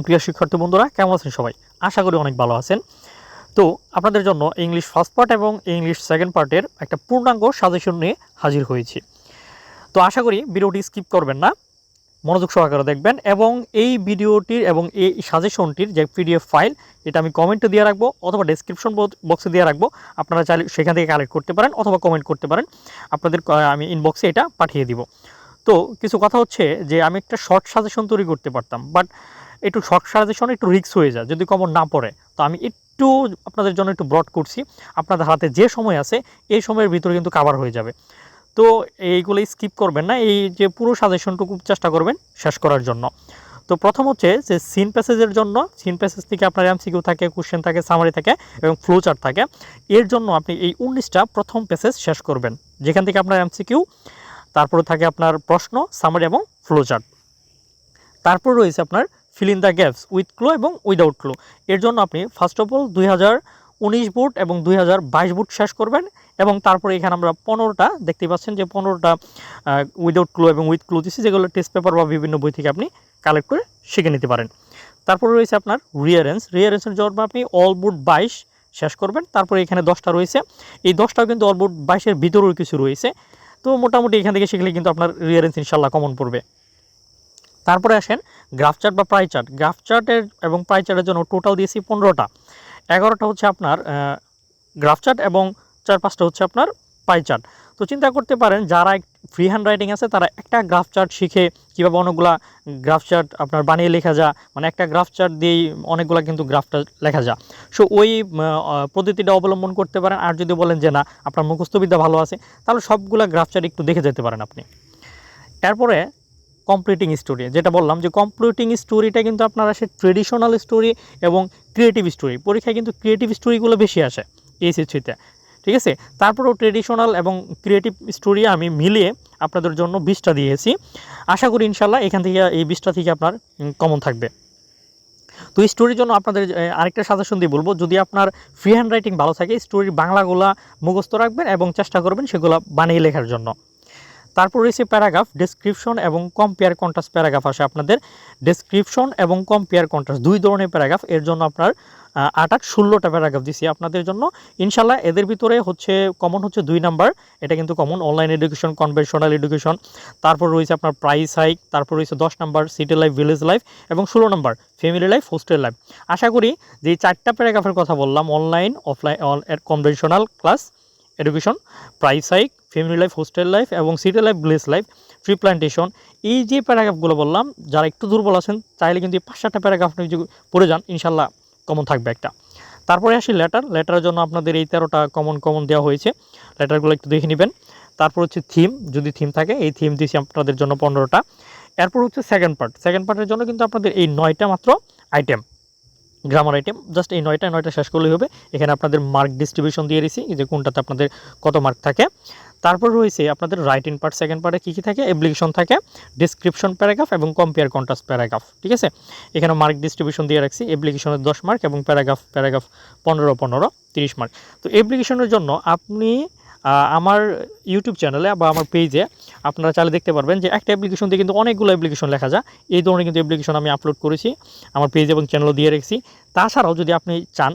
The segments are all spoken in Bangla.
প্রিয় শিক্ষার্থী বন্ধুরা কেমন আছেন সবাই? আশা করি অনেক ভালো আছেন। তো আপনাদের জন্য ইংলিশ ফার্স্ট পার্ট এবং ইংলিশ সেকেন্ড পার্টের একটা পূর্ণাঙ্গ সাজেশন নিয়ে হাজির হয়েছি। তো আশা করি ভিডিওটি স্কিপ করবেন না, মনোযোগ সহকারে দেখবেন এবং এই ভিডিওটির এবং এই সাজেশনটির যে পিডিএফ ফাইল এটা আমি কমেন্টে দিয়ে রাখবো অথবা ডেসক্রিপশন বক্সে দিয়ে রাখবো। আপনারা চাইলে সেখান থেকে কালেক্ট করতে পারেন অথবা কমেন্ট করতে পারেন। আপনাদের আমি ইনবক্সে এটা পাঠিয়ে দিব। তো কিছু কথা হচ্ছে যে আমি একটা শর্ট সাজেশন তৈরি করতে পারতাম, বাট একটু শর্ট সাজেশন একটু রিস্ক হয়ে যায় যদি কমন না পড়ে। তো আমি একটু আপনাদের জন্য একটু ব্রড করছি, আপনাদের হাতে যে সময় আছে এই সময়ের ভিতরে কিন্তু কাভার হয়ে যাবে। তো এইগুলো স্কিপ করবেন না, এই যে পুরো সাজেশনটুকু চেষ্টা করবেন শেষ করার জন্য। তো প্রথম হচ্ছে যে সিন প্যাসেজের জন্য, সিন প্যাসেজ থেকে আপনার এমসিকিউ থাকে, কোশ্চেন থাকে, সামারি থাকে এবং ফ্লো চার্ট থাকে। এর জন্য আপনি এই 19টা প্রথম প্যাসেজ শেষ করবেন, যেখান থেকে আপনার এমসিকিউ, তারপরে থাকে আপনার প্রশ্ন, সামারি এবং ফ্লো চার্ট। তারপর রয়েছে আপনার fill in the gaps with clue এবং উইদাউট ক্লো। এর জন্য আপনি ফার্স্ট অফ অল 2019 বোর্ড এবং 2022 বোর্ড শেষ করবেন এবং তারপরে এখানে আমরা 15টা দেখতে পাচ্ছেন যে 15টা উইদাউট ক্লো এবং উইথ ক্লো দিচ্ছি, যেগুলো টেস্ট পেপার বা বিভিন্ন বই থেকে আপনি কালেক্ট করে শিখে নিতে পারেন। তারপরে রয়েছে আপনার রিয়ারেন্সের জন্য আপনি অল বোর্ড 22 শেষ করবেন। তারপরে এখানে 10টা রয়েছে, এই 10টাও কিন্তু অল বোর্ড 22-এর ভিতরেও কিছু রয়েছে। তো মোটামুটি এখান থেকে শিখলে কিন্তু আপনার রিয়ারেন্স ইনশাল্লাহ কমন পড়বে। তারপরে আসেন গ্রাফ চার্ট বা প্রাই চার্ট। গ্রাফ চার্টের এবং প্রাই চার্টের জন্য টোটাল দিয়েছি 15টা। 11টা হচ্ছে আপনার গ্রাফ চার্ট এবং 4-5টা হচ্ছে আপনার পাই চার্ট। তো চিন্তা করতে পারেন যারা ফ্রি হ্যান্ড রাইটিং আছে তারা একটা গ্রাফ চার্ট শিখে কীভাবে অনেকগুলা গ্রাফ চার্ট আপনার বানিয়ে লেখা যায়, মানে একটা গ্রাফ চার্ট দিয়েই অনেকগুলা কিন্তু গ্রাফটা লেখা যায়। সো ওই পদ্ধতিটা অবলম্বন করতে পারেন। আর যদি বলেন যে না আপনার মুখস্থবিদ্যা ভালো আছে, তাহলে সবগুলা গ্রাফ চার্ট একটু দেখে যেতে পারেন আপনি। এরপরে কমপ্লিটিং স্টোরি, যেটা বললাম যে কমপ্লিটিং স্টোরিটা কিন্তু আপনার আসে ট্রেডিশনাল স্টোরি এবং ক্রিয়েটিভ স্টোরি। পরীক্ষায় কিন্তু ক্রিয়েটিভ স্টোরিগুলো বেশি আসে এইচএসসিতে, ঠিক আছে। তারপরেও ট্রেডিশনাল এবং ক্রিয়েটিভ স্টোরি আমি মিলিয়ে আপনাদের জন্য 20টা দিয়েছি। আশা করি ইনশাল্লাহ এখান থেকে এই 20টা থেকে আপনার কমন থাকবে। তো এই স্টোরির জন্য আপনাদের আরেকটা সাজেশন দিয়ে বলবো, যদি আপনার ফ্রি হ্যান্ড রাইটিং ভালো থাকে স্টোরির বাংলাগুলা মুখস্থ রাখবেন এবং চেষ্টা করবেন সেগুলো বানিয়ে লেখার জন্য। তারপর রয়েছে প্যারাগ্রাফ, ডেসক্রিপশন এবং কম্পেয়ার কন্ট্রাস্ট প্যারাগ্রাফ আসে আপনাদের। ডেসক্রিপশন এবং কম্পেয়ার কন্ট্রাস্ট দুই ধরনের প্যারাগ্রাফ, এর জন্য আপনার 16টা প্যারাগ্রাফ দিছি আপনাদের জন্য ইনশাল্লাহ। এদের ভিতরে হচ্ছে কমন হচ্ছে 2 নাম্বার, এটা কিন্তু common, online education, conventional education. তারপর রয়েছে আপনার প্রাইস হাইক, তারপর রয়েছে 10 number city life, village life এবং 16 number family life, hostel life. আশা করি যে 4টা প্যারাগ্রাফের কথা বললাম, online, offline, conventional class education, price hike, family life, hostel life এবং city life, village life, tree plantation, এই যে প্যারাগ্রাফগুলো বললাম, যারা একটু দুর্বল আছেন চাইলে কিন্তু এই 5-7টা প্যারাগ্রাফ আপনি যদি পড়ে যান ইনশাল্লাহ কমন থাকবে একটা। তারপরে আসি লেটারের জন্য আপনাদের এই 13টা কমন দেওয়া হয়েছে, লেটারগুলো একটু দেখে নেবেন। তারপর হচ্ছে থিম, যদি থিম থাকে এই থিম দিয়েছি আপনাদের জন্য 15টা। এরপর হচ্ছে সেকেন্ড পার্টের জন্য কিন্তু আপনাদের এই 9টা মাত্র আইটেম, গ্রামার আইটেম, জাস্ট এই 9টা শেষ করলেই হবে। এখানে আপনাদের মার্ক ডিস্ট্রিবিউশন দিয়ে দিয়েছি যে কোনটাতে আপনাদের কত মার্ক থাকে। তারপর রয়েছে আপনাদের রাইটিং পার্ট, সেকেন্ড পার্টে কী থাকে, অ্যাপ্লিকেশন থাকে, ডেসক্রিপশন প্যারাগ্রাফ এবং কম্পেয়ার কন্ট্রাস্ট প্যারাগ্রাফ, ঠিক আছে। এখানে মার্ক ডিস্ট্রিবিউশন দিয়ে রাখছি, অ্যাপ্লিকেশনের 10 মার্ক এবং প্যারাগ্রাফ 15 30 মার্ক। তো অ্যাপ্লিকেশনের জন্য আপনি আমার ইউটিউব চ্যানেলে বা আমার পেজে আপনারা চাইলে দেখতে পারবেন যে একটা অ্যাপ্লিকেশন দিয়ে কিন্তু অনেকগুলো অ্যাপ্লিকেশন লেখা যায়। এই ধরনের কিন্তু অ্যাপ্লিকেশন আমি আপলোড করেছি আমার পেজ এবং চ্যানেলও দিয়ে রেখেছি। তাছাড়াও যদি আপনি চান,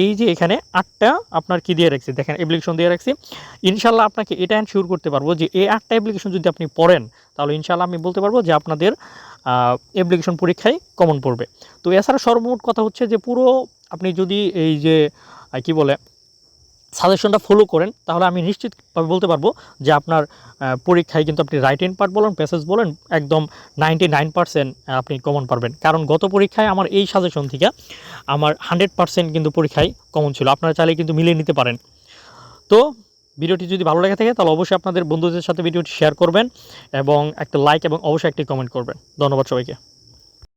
এই যে এখানে 8টা আপনার কি দিয়ে রাখছি দেখেন, অ্যাপ্লিকেশন দিয়ে রাখছি। ইনশাল্লাহ আপনাকে এটা এনশিওর করতে পারবো যে এই 8টা অ্যাপ্লিকেশন যদি আপনি পড়েন তাহলে ইনশাল্লাহ আমি বলতে পারবো যে আপনাদের অ্যাপ্লিকেশন পরীক্ষায় কমন পড়বে। তো এছাড়া সর্বমোট কথা হচ্ছে যে পুরো আপনি যদি এই যে কি বলে সাজেশনটা ফলো করেন তাহলে আমি নিশ্চিতভাবে বলতে পারবো যে আপনার পরীক্ষায় কিন্তু আপনি রাইটিং পার্ট বলেন, প্যাসেজ বলেন, একদম 99% আপনি কমন পারবেন। কারণ গত পরীক্ষায় আমার এই সাজেশন থেকে আমার 100% কিন্তু পরীক্ষায় কমন ছিল। আপনারা চাইলে কিন্তু মিলিয়ে নিতে পারেন। তো ভিডিওটি যদি ভালো লেগে থাকে তাহলে অবশ্যই আপনাদের বন্ধুদের সাথে ভিডিওটি শেয়ার করবেন এবং একটা লাইক এবং অবশ্যই একটি কমেন্ট করবেন। ধন্যবাদ সবাইকে।